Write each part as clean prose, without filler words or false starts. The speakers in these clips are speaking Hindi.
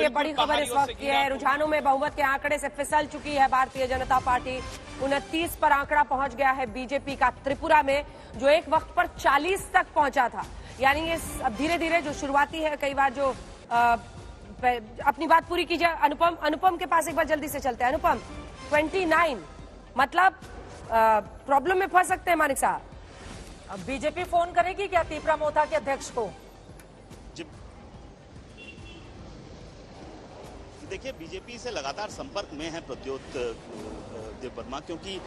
देखिए बड़ी खबर इस वक्त की है, रुझानों में बहुमत के आंकड़े से फिसल चुकी है भारतीय जनता पार्टी। 29 पर आंकड़ा पहुंच गया है बीजेपी का त्रिपुरा में, जो एक वक्त पर 40 तक पहुंचा था। यानी ये अब धीरे धीरे जो शुरुआती है, कई बार जो अपनी बात पूरी कीजिए। अनुपम के पास एक बार जल्दी से चलते हैं। अनुपम, 29 मतलब प्रॉब्लम में फंस सकते हैं मानिक साहब। अब बीजेपी फोन करेगी क्या तिपरा मोथा के अध्यक्ष को? देखिए, बीजेपी से लगातार संपर्क में है प्रद्योत देववर्मा, क्योंकि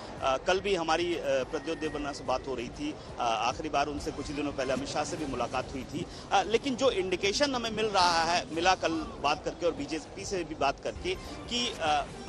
कल भी हमारी प्रद्योत देववर्मा से बात हो रही थी। आखिरी बार उनसे कुछ ही दिनों पहले अमित शाह से भी मुलाकात हुई थी। लेकिन जो इंडिकेशन हमें मिला कल बात करके और बीजेपी से भी बात करके, कि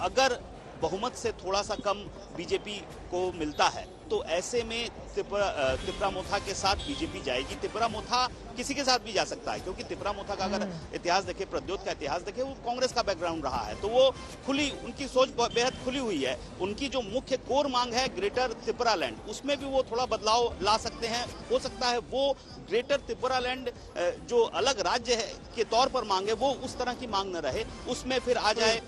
अगर बहुमत से थोड़ा सा कम बीजेपी को मिलता है तो ऐसे में तिपरा मोथा के साथ बीजेपी जाएगी। तिपरा मोथा किसी के साथ भी जा सकता है, क्योंकि तिपरा मोथा का अगर इतिहास देखे, प्रद्योत का इतिहास देखे, वो कांग्रेस का बैकग्राउंड रहा है, तो वो उनकी सोच बेहद खुली हुई है। उनकी जो मुख्य कोर मांग है ग्रेटर त्रिपुरा लैंड, उसमें भी वो थोड़ा बदलाव ला सकते हैं। हो सकता है वो ग्रेटर त्रिपुरा लैंड जो अलग राज्य है के तौर पर मांगे, वो उस तरह की मांग न रहे, उसमें फिर आ जाए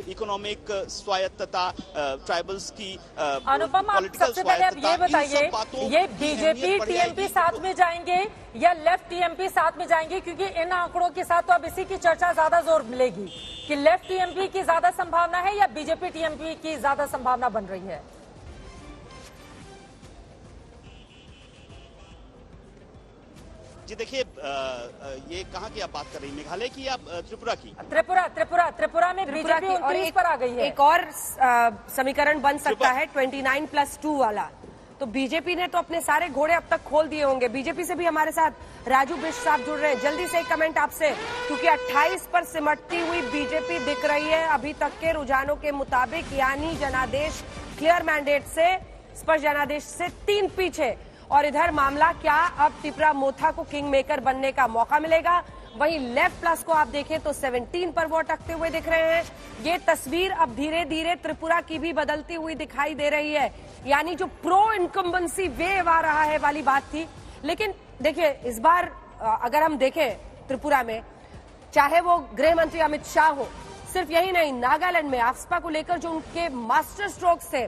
इकोनॉमिक स्वायत्तता, ट्राइबल्स की अनुपम, आप सबसे पहले आप ये बताइए, ये बीजेपी टीएमपी साथ में जाएंगे या लेफ्ट टीएमपी साथ में जाएंगे? क्योंकि इन आंकड़ों के साथ तो अब इसी की चर्चा ज्यादा जोर मिलेगी कि लेफ्ट टीएमपी की ज्यादा संभावना है या बीजेपी टीएमपी की ज्यादा संभावना बन रही है। जी देखिए, ये कहाँ की आप बात कर रही हैं, मेघालय की या त्रिपुरा की? त्रिपुरा में बीजेपी 29 पर आ गई है। एक और समीकरण बन सकता है 29+2 वाला। तो बीजेपी ने तो अपने सारे घोड़े अब तक खोल दिए होंगे। बीजेपी से भी हमारे साथ राजू बिष्ट साहब जुड़ रहे हैं। जल्दी से एक कमेंट आपसे, क्योंकि 28 पर सिमटती हुई बीजेपी दिख रही है अभी तक के रुझानों के मुताबिक, यानी जनादेश क्लियर मैंडेट से, स्पष्ट जनादेश से 3 पीछे। और इधर मामला क्या, अब तिपरा मोथा को किंग मेकर बनने का मौका मिलेगा? वहीं लेफ्ट प्लस को आप देखें तो 17 पर वो अटकते हुए दिख रहे हैं। ये तस्वीर अब धीरे धीरे त्रिपुरा की भी बदलती हुई दिखाई दे रही है, यानी जो प्रो इनकम्बेंसी वेव आ रहा है वाली बात थी। लेकिन देखिए, इस बार अगर हम देखें त्रिपुरा में, चाहे वो गृह मंत्री अमित शाह हो, सिर्फ यही नहीं, नागालैंड में आफ्सपा को लेकर जो उनके मास्टर स्ट्रोक्स थे,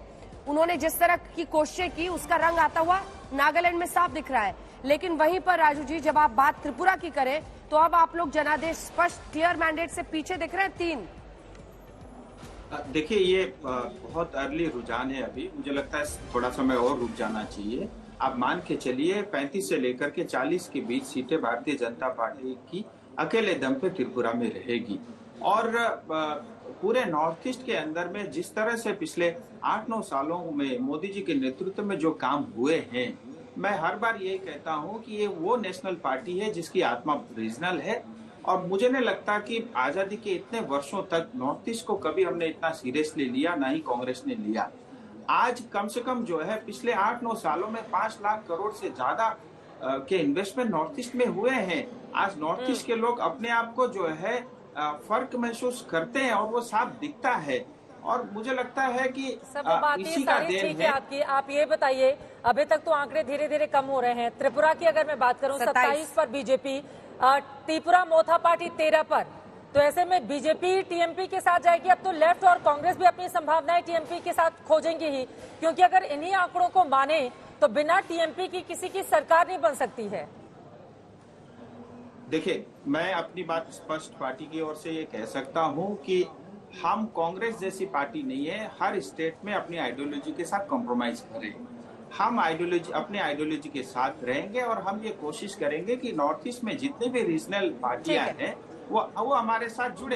उन्होंने जिस तरह की कोशिशें की, उसका रंग आता हुआ नागालैंड में साफ दिख रहा है। लेकिन वहीं पर राजू जी, जब आप बात त्रिपुरा की करें तो अब आप लोग जनादेश स्पष्ट क्लियर मैंडेट से पीछे दिख रहे हैं 3। देखिए, ये बहुत अर्ली रुझान है। अभी मुझे लगता है थोड़ा समय और रुक जाना चाहिए। आप मान के चलिए 35 से लेकर के 40 के बीच सीटें भारतीय जनता पार्टी की अकेले दम पे त्रिपुरा में रहेगी। और पूरे नॉर्थ ईस्ट के अंदर में जिस तरह से पिछले 8-9 सालों में मोदी जी के नेतृत्व में जो काम हुए हैं, मैं हर बार यही कहता हूं कि ये वो नेशनल पार्टी है जिसकी आत्मा रीजनल है। और मुझे नहीं लगता कि आजादी के इतने वर्षों तक नॉर्थ ईस्ट को कभी हमने इतना सीरियसली लिया, ना ही कांग्रेस ने लिया। आज कम से कम जो है पिछले 8-9 सालों में 5 लाख करोड़ से ज्यादा के इन्वेस्टमेंट नॉर्थ ईस्ट में हुए हैं। आज नॉर्थ ईस्ट के लोग अपने आप को जो है फर्क महसूस करते हैं और वो साफ दिखता है। और मुझे लगता है कि इसी का देन है। आपकी आप ये बताइए, अभी तक तो आंकड़े धीरे धीरे कम हो रहे हैं। त्रिपुरा की अगर मैं बात करूं 27 पर बीजेपी, त्रिपुरा मोथा पार्टी 13 पर, तो ऐसे में बीजेपी टीएमपी के साथ जाएगी। अब तो लेफ्ट और कांग्रेस भी अपनी संभावनाएं टीएमपी के साथ खोजेंगे ही, क्योंकि अगर इन्हीं आंकड़ों को माने तो बिना टीएमपी की किसी की सरकार नहीं बन सकती है। देखिए, मैं अपनी बात स्पष्ट पार्टी की ओर से ये कह सकता हूं कि हम कांग्रेस जैसी पार्टी नहीं है हर स्टेट में अपनी आइडियोलॉजी के साथ कॉम्प्रोमाइज करें। हम अपने आइडियोलॉजी के साथ रहेंगे और हम ये कोशिश करेंगे कि नॉर्थ ईस्ट में जितने भी रीजनल पार्टियां हैं वो हमारे साथ जुड़े।